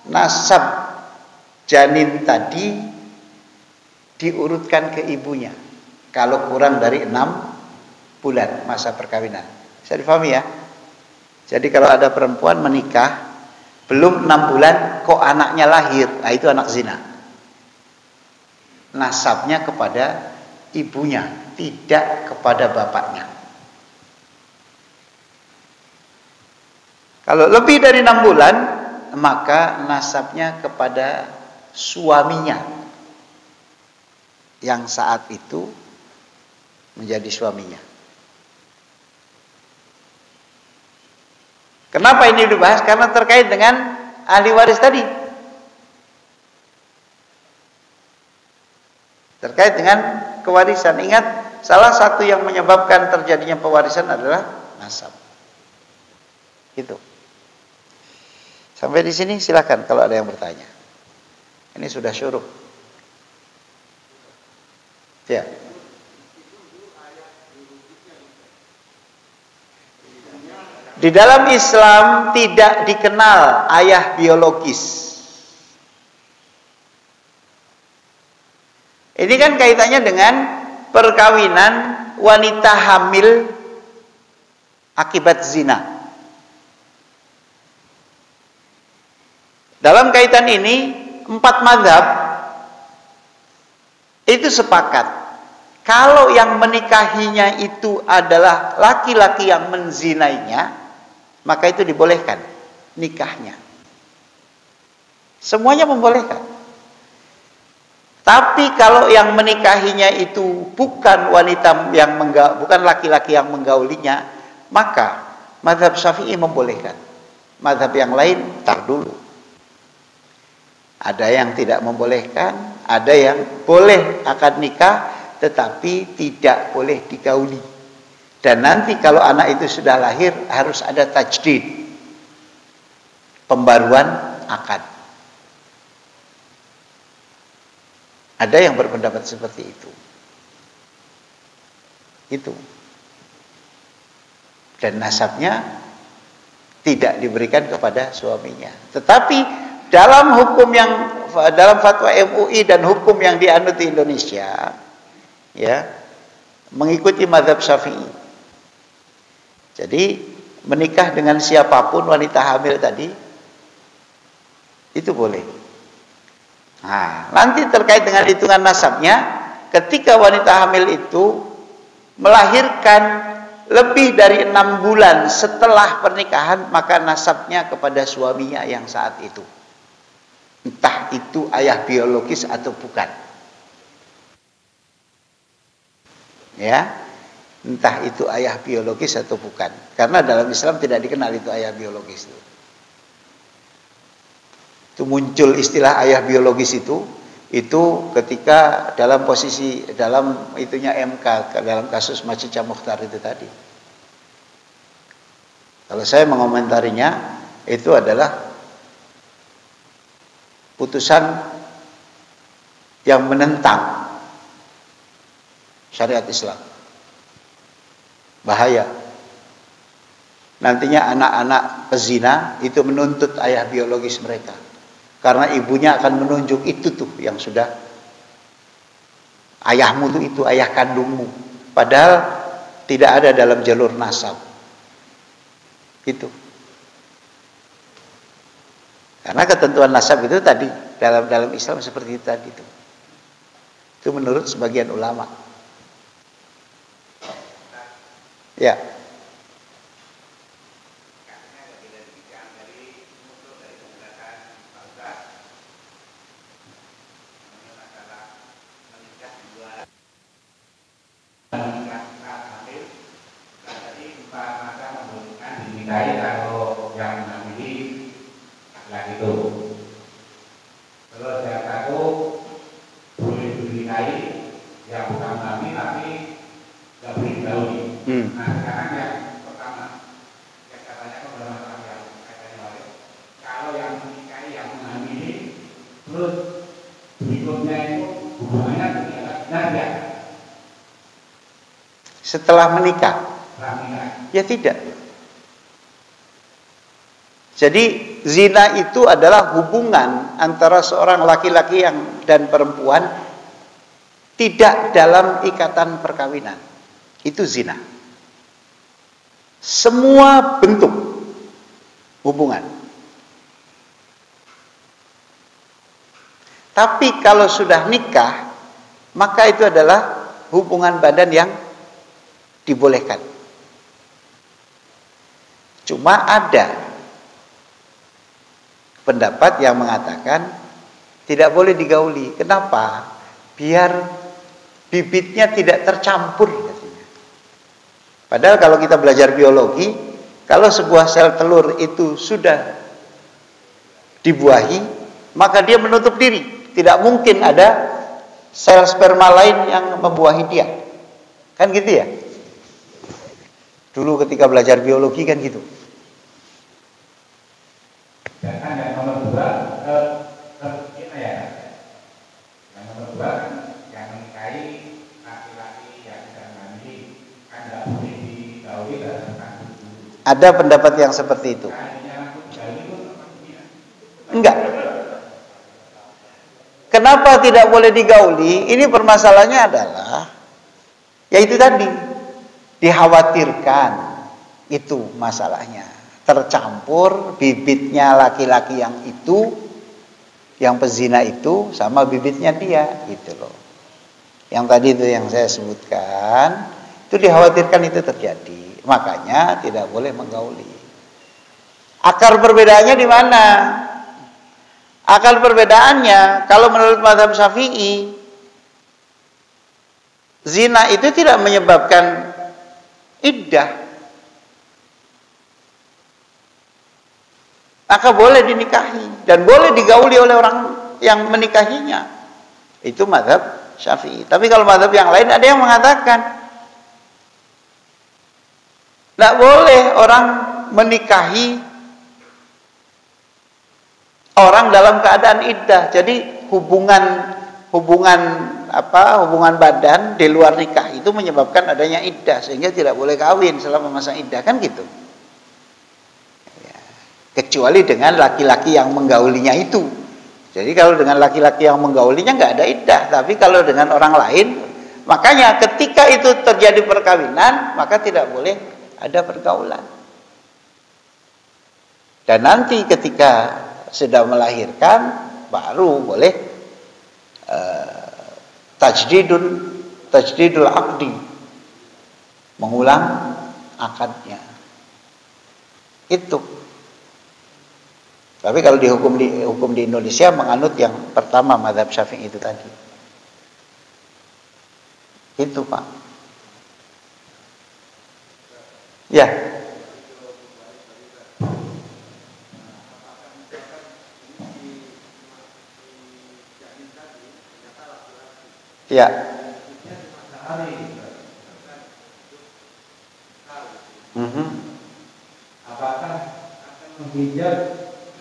nasab janin tadi diurutkan ke ibunya. Kalau kurang dari 6 bulan masa perkawinan. Bisa dipahami ya? Jadi kalau ada perempuan menikah belum 6 bulan kok anaknya lahir, nah itu anak zina. Nasabnya kepada ibunya, tidak kepada bapaknya. Kalau lebih dari 6 bulan, maka nasabnya kepada suaminya yang saat itu menjadi suaminya. Kenapa ini dibahas? Karena terkait dengan ahli waris tadi. Terkait dengan kewarisan. Ingat, salah satu yang menyebabkan terjadinya pewarisan adalah nasab. Itu. Sampai di sini silakan kalau ada yang bertanya. Ini sudah syuruh. Ya. Di dalam Islam tidak dikenal ayah biologis. Ini kan kaitannya dengan perkawinan wanita hamil akibat zina. Dalam kaitan ini 4 mazhab itu sepakat kalau yang menikahinya itu adalah laki-laki yang menzinainya, maka itu dibolehkan nikahnya. Semuanya membolehkan. Tapi kalau yang menikahinya itu bukan wanita yang bukan laki-laki yang menggaulinya, maka mazhab Syafi'i membolehkan. Mazhab yang lain tar dulu. Ada yang tidak membolehkan, ada yang boleh akad nikah tetapi tidak boleh digauli. Dan nanti kalau anak itu sudah lahir harus ada tajdid, pembaruan akad. Ada yang berpendapat seperti itu. Itu. Dan nasabnya tidak diberikan kepada suaminya. Tetapi dalam hukum dalam fatwa MUI dan hukum yang dianut di Indonesia, ya, mengikuti mazhab Syafi'i. Jadi menikah dengan siapapun wanita hamil tadi itu boleh. Nah, nanti terkait dengan hitungan nasabnya, ketika wanita hamil itu melahirkan lebih dari 6 bulan setelah pernikahan, maka nasabnya kepada suaminya yang saat itu. Entah itu ayah biologis atau bukan. Ya, entah itu ayah biologis atau bukan. Karena dalam Islam tidak dikenal itu ayah biologis itu. Itu muncul istilah ayah biologis itu ketika dalam posisi dalam itunya MK dalam kasus Masjid Mukhtar itu tadi. Kalau saya mengomentarinya itu adalah putusan yang menentang syariat Islam. Bahaya. Nantinya anak-anak pezina itu menuntut ayah biologis mereka. Karena ibunya akan menunjuk itu tuh yang sudah ayahmu tuh itu ayah kandungmu. Padahal tidak ada dalam jalur nasab. Itu. Karena ketentuan nasab itu tadi dalam Islam seperti itu tadi itu. Itu menurut sebagian ulama. Ya. Kalau yang mengambil lagi itu, terus yang satu boleh dinikahi yang bukan mengambil tapi nggak boleh digauli. Nah sekarang yang pertama yang katanya kepada masalah yang katanya oleh kalau yang menikahi yang mengambil terus berikutnya itu hubungannya tidak ada. Setelah menikah? Ya tidak. Jadi zina itu adalah hubungan antara seorang laki-laki dan perempuan tidak dalam ikatan perkawinan. Itu zina. semua bentuk hubungan. Tapi kalau sudah nikah, maka itu adalah hubungan badan yang dibolehkan. Cuma ada pendapat yang mengatakan tidak boleh digauli. Kenapa? Biar bibitnya tidak tercampur katanya. Padahal kalau kita belajar biologi, kalau sebuah sel telur itu sudah dibuahi, maka dia menutup diri. Tidak mungkin ada sel sperma lain yang membuahi dia. Kan gitu ya? Dulu ketika belajar biologi kan gitu. Dan yang nomor 2 kita ya. Yang nomor 2 kan yang menikahi laki-laki yang sedang mandi kan nggak boleh digauli berdasarkan dulu. Ada pendapat yang seperti itu. Enggak. Kenapa tidak boleh digauli? Ini permasalahannya adalah yaitu tadi dikhawatirkan itu masalahnya. Tercampur bibitnya laki-laki yang itu, yang pezina itu sama bibitnya dia gitu loh. Yang tadi itu yang saya sebutkan, itu dikhawatirkan itu terjadi. Makanya tidak boleh menggauli. Akar perbedaannya di mana? Akar perbedaannya kalau menurut mazhab Syafi'i, zina itu tidak menyebabkan iddah. Maka boleh dinikahi dan boleh digauli oleh orang yang menikahinya. Itu mazhab Syafi'i. Tapi kalau mazhab yang lain ada yang mengatakan tidak boleh orang menikahi orang dalam keadaan iddah. Jadi hubungan badan di luar nikah itu menyebabkan adanya iddah, sehingga tidak boleh kawin selama masa iddah, kan gitu. Ya. Kecuali dengan laki-laki yang menggaulinya itu. Jadi kalau dengan laki-laki yang menggaulinya nggak ada iddah, tapi kalau dengan orang lain, makanya ketika itu terjadi perkawinan, maka tidak boleh ada pergaulan. Dan nanti ketika sudah melahirkan baru boleh tajdidul aqdi, mengulang akadnya. Itu. Tapi kalau hukum di Indonesia menganut yang pertama mazhab Syafi'i itu tadi. Itu, Pak. Ya. Ya. Apakah akan menghijab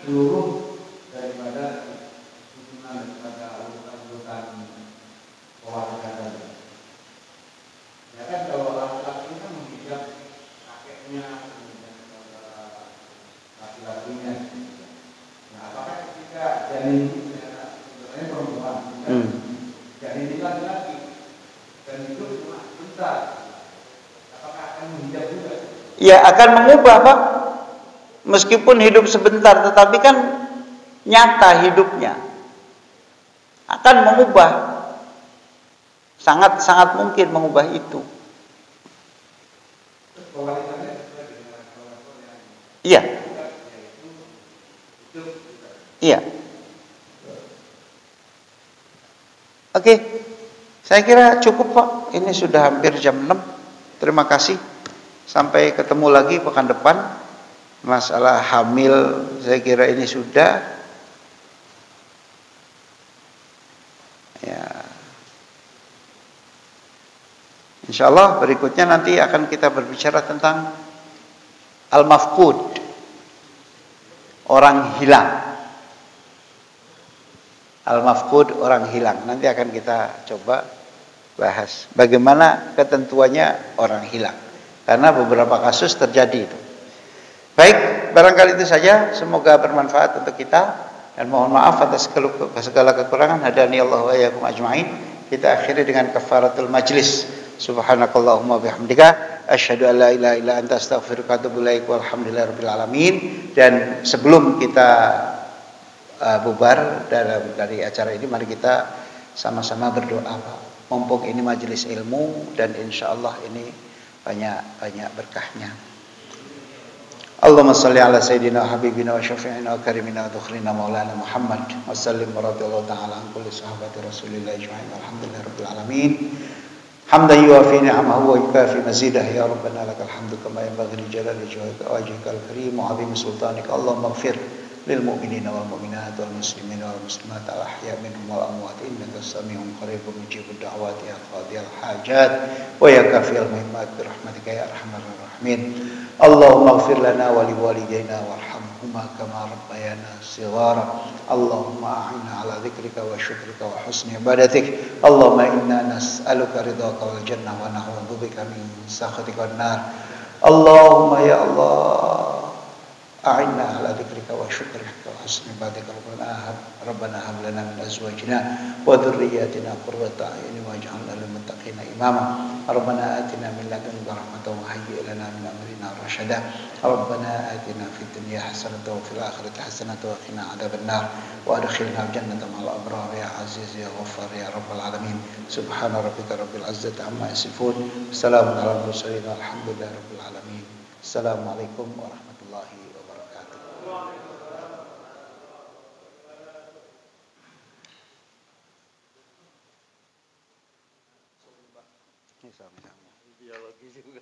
seluruh daripada hubungan daripada urutan keluarga? Ya kan kalau laki-laki kan menghijab kakeknya, laki-lakinya. Nah, apakah ketika janin sebenarnya perempuan, janin ini laki-laki dan itu cuma sebentar, apakah akan menghijab juga? Ya akan mengubah, Pak. Meskipun hidup sebentar, tetapi kan nyata hidupnya akan mengubah. Sangat-sangat mungkin mengubah itu. Iya. Iya. Oke. Saya kira cukup, Pak. Ini sudah hampir jam 6. Terima kasih. Sampai ketemu lagi pekan depan. Masalah hamil saya kira ini sudah. Ya. Insyaallah berikutnya nanti akan kita berbicara tentang al-mafqud, orang hilang. Al-mafqud, orang hilang. Nanti akan kita coba bahas bagaimana ketentuannya orang hilang. Karena beberapa kasus terjadi itu. Baik, barangkali itu saja. Semoga bermanfaat untuk kita. Dan mohon maaf atas segala kekurangan. Hadani Allah wa iyyakum ajma'in. Kita akhiri dengan kafaratul majlis. Subhanakallahumma bihamdika asyhadu an la ilaha illa anta astaghfiruka wa atubu ilaik walhamdulillahirabbil alamin. Dan sebelum kita bubar dari acara ini, mari kita sama-sama berdoa, Pak. Mumpung ini majelis ilmu dan insyaallah ini banyak berkahnya. Allahumma salli ala sayyidina habibina wa syafi'ina wa karimina wa dukhrina maulana Muhammad wa sallim wa radiyallahu ta'ala an kulli sahabati rasulillah ajma'in walhamdulillahirabbil alamin. Hamdan yuwafi ni'amahu wa yukafi mazidah ya rabbana lakal hamdu kama yanbaghi li jalali wajhikal karim wa 'azimi sultanika. Allahumma ighfir lil mu'minina wal mu'minat wal muslimina wal muslimat al ahya minhum wal amwat innaka sami'un qaribun mujibud da'wati ya qadiyal hajat wa ya kafiyal muhimmat bi rahmatika ya arhamar rahimin. Allahumma ighfir lana wa li walidayna warhamhuma kama rabbayana shighara. Allahumma a'inna ala dzikrika wa syukrika wa husni ibadatik. Allahumma inna nas'aluka ridhaka wal jannah wa na'udzubika min sakhatika wan nar. Allahumma ya Allah a'inna ala dzikrika wa syukrika wa husni ibadatika. Rabbana hab lana min azwajina wa dhurriyyatina qurrata a'yun waj'alna lil muttaqina imama. Rabbana atina min ladunka rahmatan wa hayyi' lana min amrina rashada. Rabbana atina fid dunya hasanatan wa fil akhirati hasanatan wa qina adzaban nar wa adkhilna jannata ma'al abrar ya aziz ya ghaffar ya rabbal alamin. Subhana rabbika rabbil izzati amma yasifun. Assalamun alal mursalin walhamdulillahi rabbil alamin. Assalamualaikum warahmatullahi wabarakatuh. Sama-sama. Biologi juga.